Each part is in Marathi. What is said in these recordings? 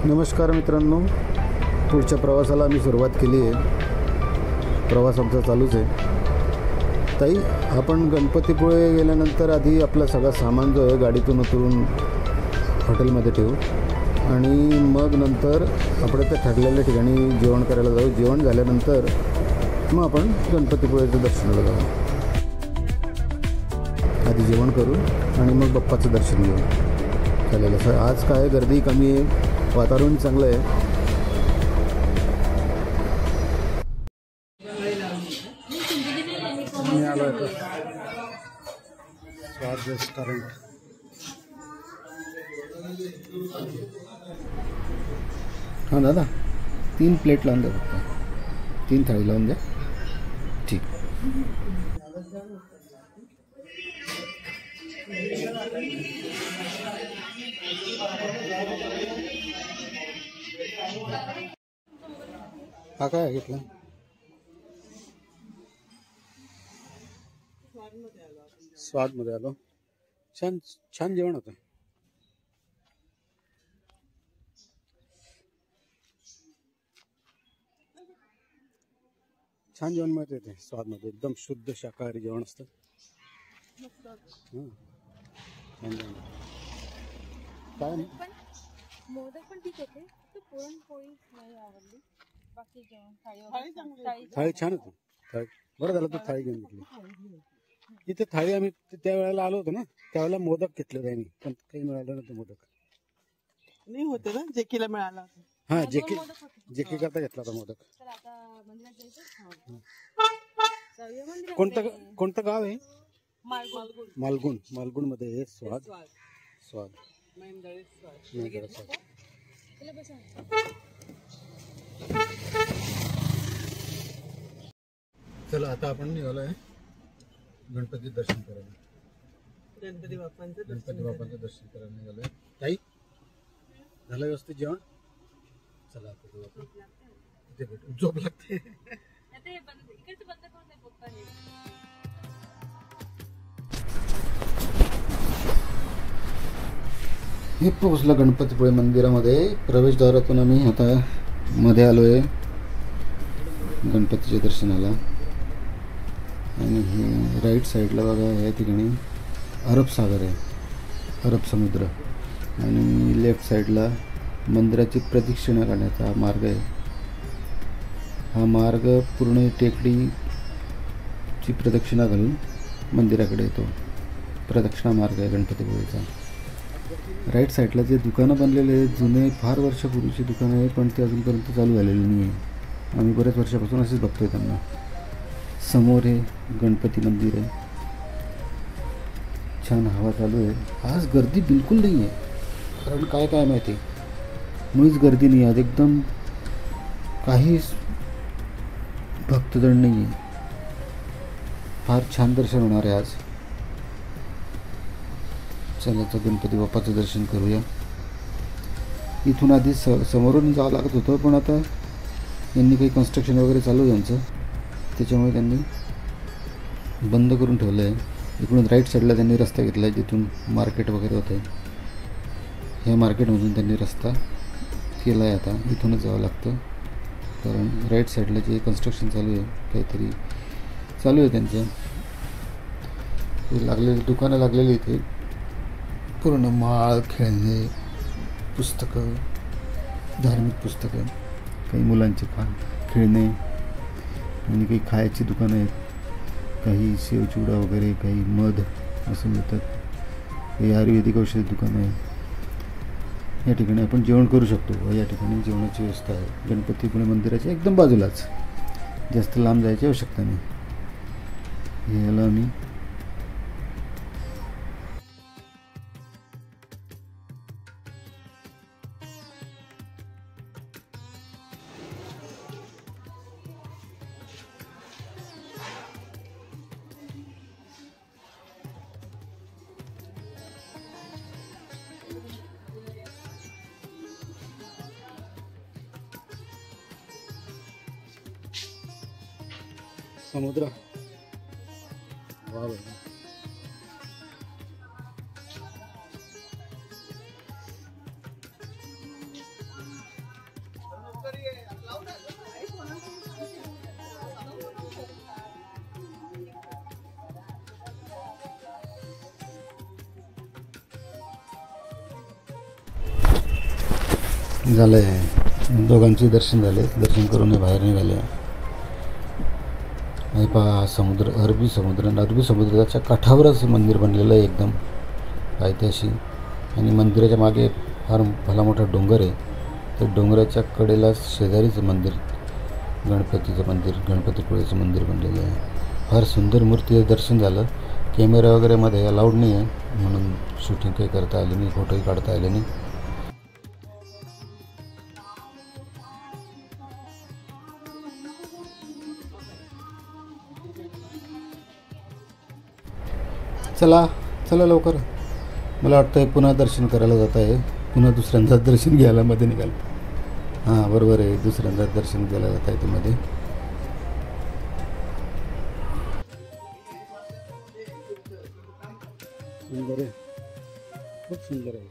नमस्कार मित्रांनो, पुढच्या प्रवासाला आम्ही सुरुवात केली आहे. प्रवास आमचा चालूच आहे. ताई, आपण गणपतीपुळे गेल्यानंतर आधी आपलं सगळं सामान जो आहे गाडीतून उतरून हॉटेलमध्ये ठेवू आणि मग नंतर आपण त्या ठरलेल्या ठिकाणी जेवण करायला जाऊ. जेवण झाल्यानंतर मग आपण गणपतीपुळेचं दर्शनाला जाऊ. आधी जेवण करू आणि मग बाप्पाचं दर्शन घेऊ. चालेल. असं आज काय गर्दी कमी आहे, वातावरण चांगलं आहे. मी आलो आहे स्वाद रेस्टॉरंट. हां दादा, 3 प्लेट लावून द्या, फक्त 3 थाळी लावून द्या. ठीक. हा काय घेतलं? स्वादमध्ये आलो. छान छान जेवण होतं. छान जेवण मिळते ते स्वादमध्ये. एकदम शुद्ध शाकाहारी जेवण असतं. छान जेवण. काय नाही, मोदक पण ठीक होते, पुरणपोळी नाही आवडली. बाकी जेवण थाळी छान होती. थाळी बरं झालं तू थाळी घेऊन घेतली. इथे थाळी आम्ही त्या वेळेला आलो होतो ना, त्यावेळेला मोदक घेतले होते आम्ही, पण काही मिळालं नव्हतं मोदक. नाही होते ना, जेकीला मिळाला. हा, जेकी करता घेतला होता मोदक. कोणतं गाव आहे? मालगुण. मालगुण मध्ये आहे स्वाद. चला, आता आपण निघालोय गणपती दर्शन करायला. गणपती बाप्पांचं दर्शन करायला निघालोय. ताई, झालं व्यवस्थित जेवण? चला आता तिथे भेटू. झोप लागते. हे पोहोचलं गणपतीपुळे मंदिरामध्ये. प्रवेशद्वारातून आम्ही आता मध्ये आलोय गणपतीच्या दर्शनाला. आणि हे राईट साईडला बघा, या ठिकाणी अरब सागर आहे, अरब समुद्र. आणि लेफ्ट साईडला मंदिराची प्रदक्षिणा करण्याचा मार्ग आहे. हा मार्ग पूर्ण टेकडीची प्रदक्षिणा घालून मंदिराकडे येतो. प्रदक्षिणा मार्ग आहे गणपतीपुळेचा. राईट साईडला जे दुकानं बनलेले आहेत, जुने फार वर्षापूर्वीची दुकानं आहे, पण ते अजूनपर्यंत चालू झालेली नाही आहे. आम्ही बऱ्याच वर्षापासून असेच बघतोय त्यांना. समोर हे गणपती मंदिर आहे. छान हवा चालू आहे. आज गर्दी बिलकुल नाही आहे. कारण काय माहिती, मुळीच गर्दी नाही आहे. एकदम काहीच भक्तजण नाही आहे. फार छान दर्शन होणार आहे आज. चला, तर गणपती बाप्पाचं दर्शन करूया. इथून आधी समोरून जावं लागत होतं, पण आता यांनी काही कन्स्ट्रक्शन वगैरे चालू आहे यांचं, त्याच्यामुळे त्यांनी बंद करून ठेवलं आहे. इकडून राईट साईडला त्यांनी रस्ता घेतला आहे, जिथून मार्केट वगैरे होतं. ह्या मार्केटमधून त्यांनी रस्ता केला आहे. आता इथूनच जावं लागतं, कारण राईट साईडला जे कन्स्ट्रक्शन चालू आहे, काहीतरी चालू आहे त्यांचं. लागलेली दुकानं लागलेली इथे. पूर्ण माळ, खेळणे, पुस्तकं, धार्मिक पुस्तकं, काही मुलांचे खेळणे आणि काही खायची दुकानं आहेत. काही शेवचिवडा वगैरे, काही मध असं मिळतात. काही आयुर्वेदिक औषधी दुकानं आहे. या ठिकाणी आपण जेवण करू शकतो. या ठिकाणी जेवणाची व्यवस्था आहे गणपतीपुळे मंदिराच्या एकदम बाजूलाच. जास्त लांब जायची आवश्यकता नाही. याला आम्ही समुद्र. वाह भाई. झालं आहे, दोघांचे दर्शन झाले. दर्शन करून हे बाहेर निघाले. हे पहा समुद्र, अरबी समुद्राच्या काठावरच मंदिर बनलेलं आहे, एकदम पायथ्याशी. आणि मंदिराच्या मागे फार भला मोठा डोंगर आहे. त्या डोंगराच्या कडेला शेजारीच मंदिर, गणपतीचं मंदिर, गणपतीपुळेचं मंदिर बनलेलं आहे. फार सुंदर मूर्ती आहे. दर्शन झालं. कॅमेरा वगैरे मध्ये अलाउड नाही आहे, म्हणून शूटिंग काही करता आली नाही, फोटोही काढता आले नाही. चला चला लवकर. मला वाटतं आहे पुन्हा दर्शन करायला जात आहे. पुन्हा दुसऱ्यांदा दर्शन घ्यायला मध्ये निघाल. हां बरोबर आहे, दुसऱ्यांदा दर्शन घ्यायला जात आहे ते मध्ये. सुंदर आहे, खूप सुंदर आहे.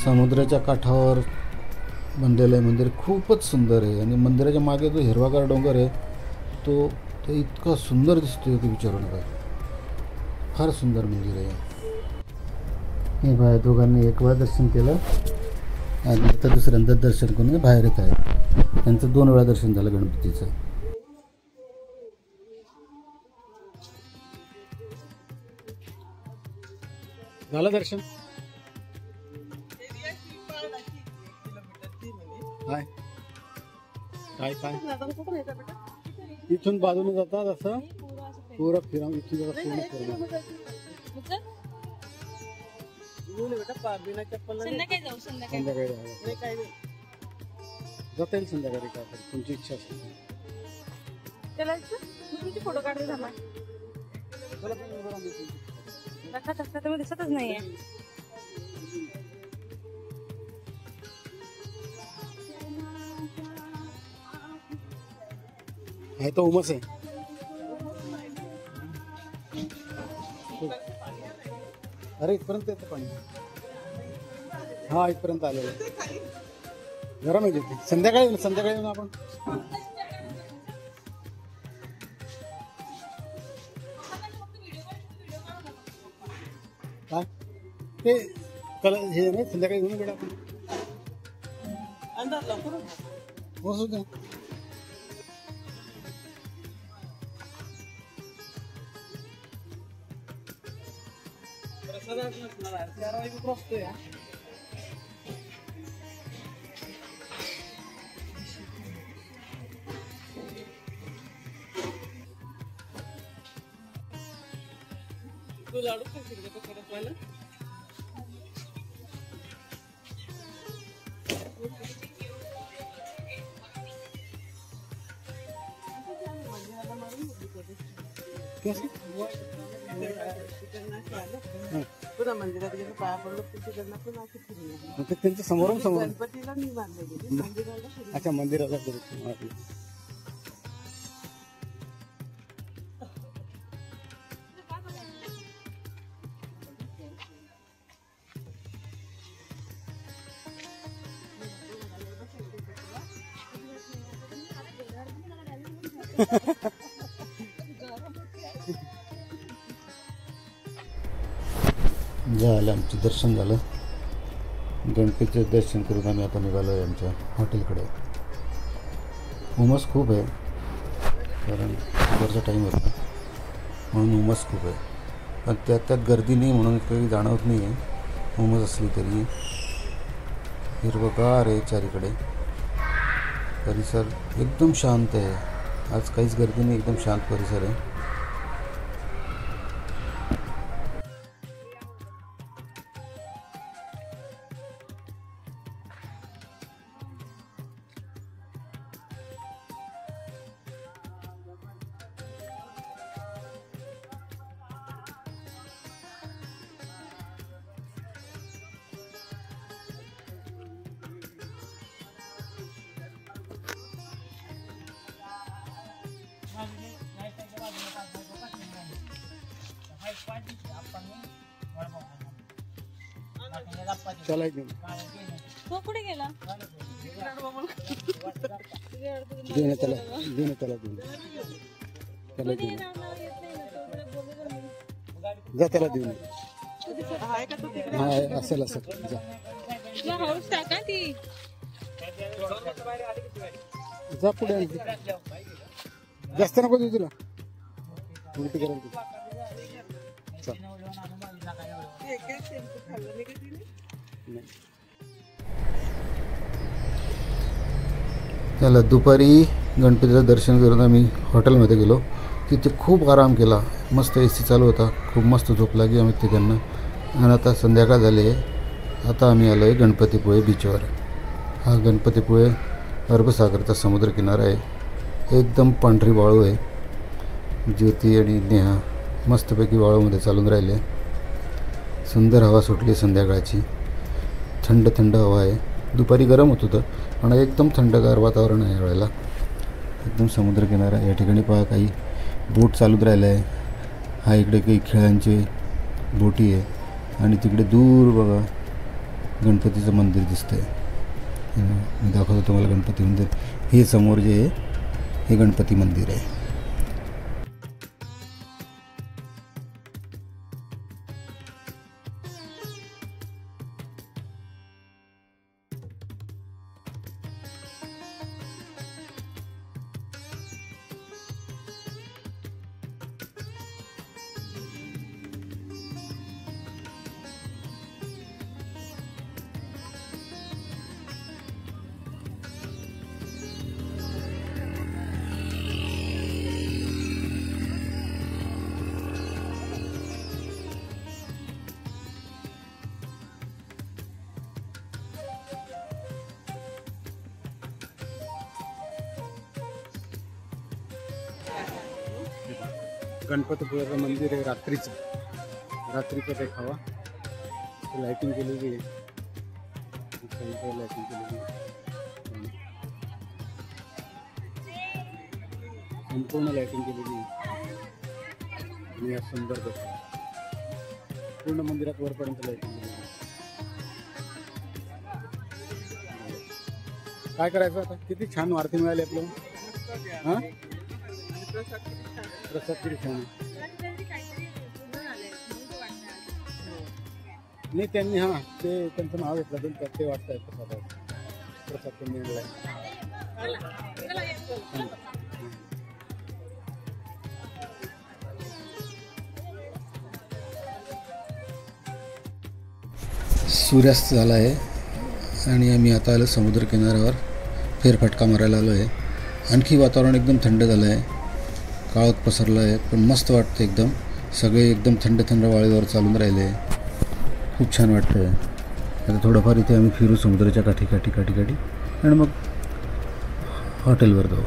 समुद्राच्या काठावर बनलेलं आहे मंदिर, खूपच सुंदर आहे. आणि मंदिराच्या मागे जो हिरवागार डोंगर आहे तो इतका सुंदर दिसतोय की विचारू नका. फार सुंदर मंदिर आहे. हे बाय दोघांनी एक वेळा दर्शन केलं आणि आता दुसऱ्यांदा दर्शन करून बाहेर येत आहे. त्यांचं 2 वेळा दर्शन झालं गणपतीचं. झालं दर्शन. काय काय काय इथून बाजूने जातात असं पूर्ण फिरा. इथून जरा पूर्ण फिरणार. संध्याकाळी जाऊ. संध्याकाळी जाता येईल. संध्याकाळी काय करेल, तुमची इच्छा असेल. त्याला तुमची फोटो काढते थांबा. धक्का तुम्ही दिसतच नाहीये. आहे तो उमस आहे. अरे इथपर्यंत येतं पाणी. हा इथपर्यंत आलेलं आहे. गरम आहे तिथे. संध्याकाळी येऊन आपण. काय ते कलर हे नाही, संध्याकाळी घेऊन गेला आपण. अंदाज लवकर बसू द्या. तू लाडू काय शिकतो तो खरंच व्हायला. पुन्हा मंदिरात गेलो, पाया पडलो, तिकडनं पुन्हा अशी फिरली. त्यांच्या समोरून गणपतीला मी बांधले गेले मंदिराला फिरली. अच्छा मंदिराला झालं. आमचं दर्शन झालं. गणपतीचं दर्शन करून आम्ही आता निघालो आहे आमच्या हॉटेलकडे. उमस खूप आहे, कारण दुपारचा टाईम होता म्हणून उमस खूप आहे. पण त्यात गर्दी नाही म्हणून काही जाणवत नाही आहे. उमस असली तरी हिरवगार आहे चारीकडे. परिसर एकदम शांत आहे. आज काहीच गर्दी नाही, एकदम शांत परिसर आहे. चला तो कुठे गेला? देणे त्याला जा त्याला देऊन. हा असेल जा. मग हौस टाका ती. जा पुढे आणखी. जास्त नको देऊ तुला उलटी करेल तू. चल. ते काय शेंबू खाल्लं नाही का तिने? नाही. त्याला दुपारी गणपतीचं दर्शन करून आम्ही हॉटेलमध्ये गेलो. तिथे खूप आराम केला. मस्त AC चालू होता. खूप मस्त झोप लागली आम्ही तिघांना. आणि आता संध्याकाळ झाली आहे. आता आम्ही आलो आहे गणपतीपुळे बीचवर. हा गणपतीपुळे अरबसागरचा समुद्रकिनारा आहे. एकदम पांढरी वाळू आहे. ज्योती आणि नेहा मस्तपैकी वाळूमध्ये चालून राहिले. सुंदर हवा सुटली संध्याकाळची. थंड थंड हवा आहे. दुपारी गरम होत होतं पण एकदम थंडगार वातावरण आहे यावेळेला. एकदम समुद्रकिनारा. या ठिकाणी पहा काही बोट चालूच राहिलं आहे. हा इकडे काही खेळांचे बोटी आहे आणि तिकडे दूर बघा गणपतीचं मंदिर दिसतंय. मी दाखवतो तुम्हाला गणपती मंदिर. हे समोर जे आहे हे गणपती मंदिर आहे. गणपतीपुळ्याचं मंदिर आहे रात्रीचा देखावा. लाइटिंग केलेली आहे. लाइटिंग केलेली आहे. संपूर्ण लाइटिंग केलेली आहे. आणि हा सुंदर देखावा. पूर्ण मंदिरात वरपर्यंत लाइटिंग केलेली आहे. काय करायचं आता? किती छान आरती मिळाली आपल्याला. हां प्रसाद किती छान आहे. नाही त्यांनी हां ते त्यांचं नाव घेतलं तर ते वाटतं प्रसाद त्यांनी मिळाला. सूर्यास्त झाला आहे आणि आम्ही आता आलो समुद्रकिनाऱ्यावर फेरफटका मारायला आलो आहे. आणखी वातावरण एकदम थंड झालं आहे. काळोख पसरला आहे पण मस्त वाटतं एकदम. सगळे एकदम थंड थंड वाळीवर चालून राहिले. खूप छान वाटतं आहे. आता थोडंफार इथे आम्ही फिरू समुद्राच्या काठी आणि मग हॉटेलवर जाऊ.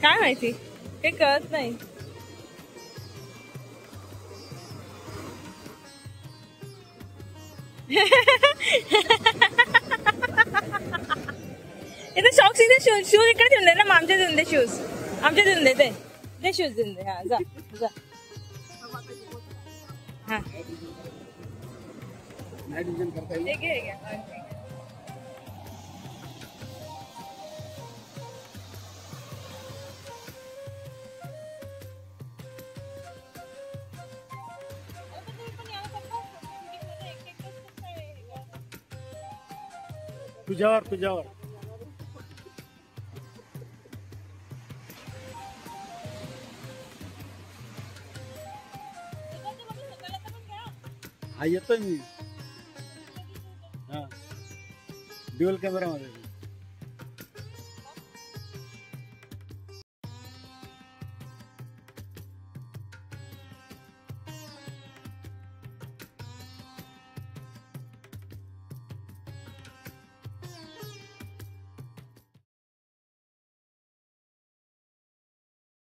काय माहिती काही कळत नाही. इथे शॉक्स इथे शूज इकडे देऊन दे ना. मग आमच्या देऊन दे शूज. आमच्या देऊन दे ते शूज देऊन दे. हा जा जा. हा घे. तुझ्यावर हा येतोय मी. हा ड्युअल कॅमेरा मध्ये.